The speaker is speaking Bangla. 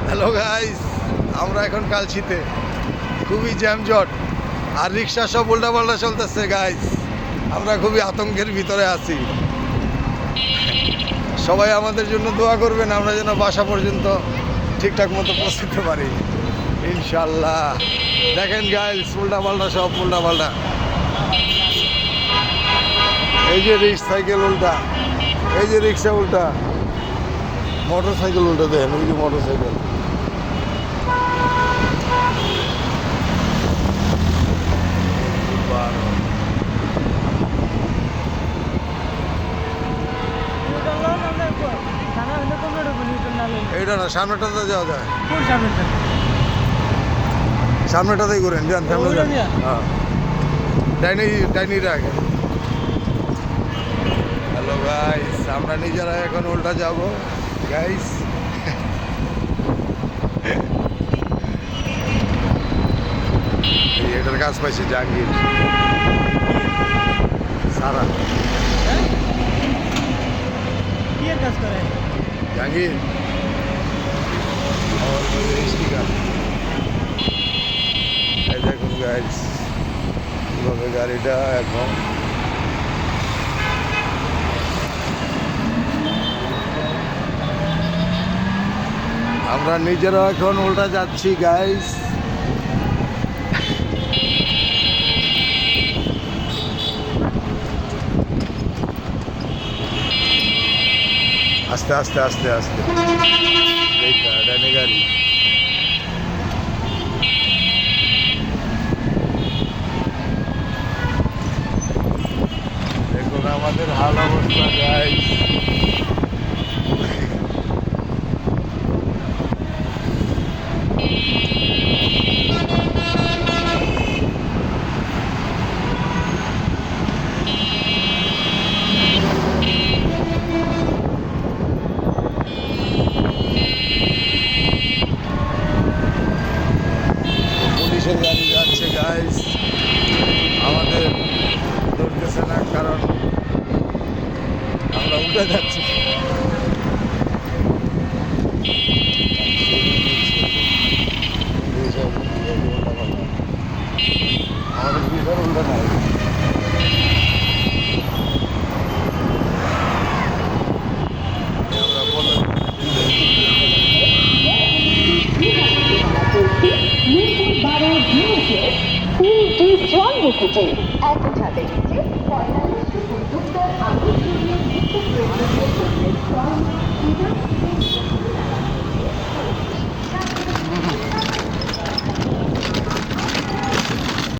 হ্যালো গাইস, আমরা এখন কালচিতে, খুবই জ্যামজট আর রিক্সা সব উল্টাপাল্টা চলতেছে গাইস। আমরা খুবই আতঙ্কের ভিতরে আছি। সবাই আমাদের জন্য দোয়া করবেন, আমরা যেন বাসা পর্যন্ত ঠিকঠাক মতো পৌঁছতে পারি ইনশাল্লাহ। দেখেন গাইস, উল্টাপাল্টা সব উল্টাপাল্টা। এই যে সাইকেল উল্টা, এই যে রিক্সা উল্টা, মোটর সাইকেল উল্টা। দেখেন ওই যে মোটর সাইকেল। এইটা না, সামনেটাতে যাওয়া যায়। সামনেটাতেই করেন, যান সামনে যান। হ্যাঁ, ডাইনিটা আগে। হ্যালো গাইস, আমরা নিজেরা এখন উল্টা যাব গাইস। এটার কাজ পাইছি জাহাঙ্গীর সারা। জাহাঙ্গীর স্টিকার। এই দেখুন গাইস, কিভাবে গাড়িটা এখন আমরা নিজেরা এখন উল্টা যাচ্ছি গাইস। আস্তে আস্তে আস্তে আস্তে ডানে গাড়ি। দেখুন আমাদের হাল অবস্থা গাইস। পুলিশের গাড়ি যাচ্ছে গাইস, আমাদের ধরতেছে না কারণ আমরা উল্টে যাচ্ছি। আমাদের বিশাল উল্টা নাই। জল রেখেছে এত ছাদের নিচে 45 উদ্যোক্তার আগে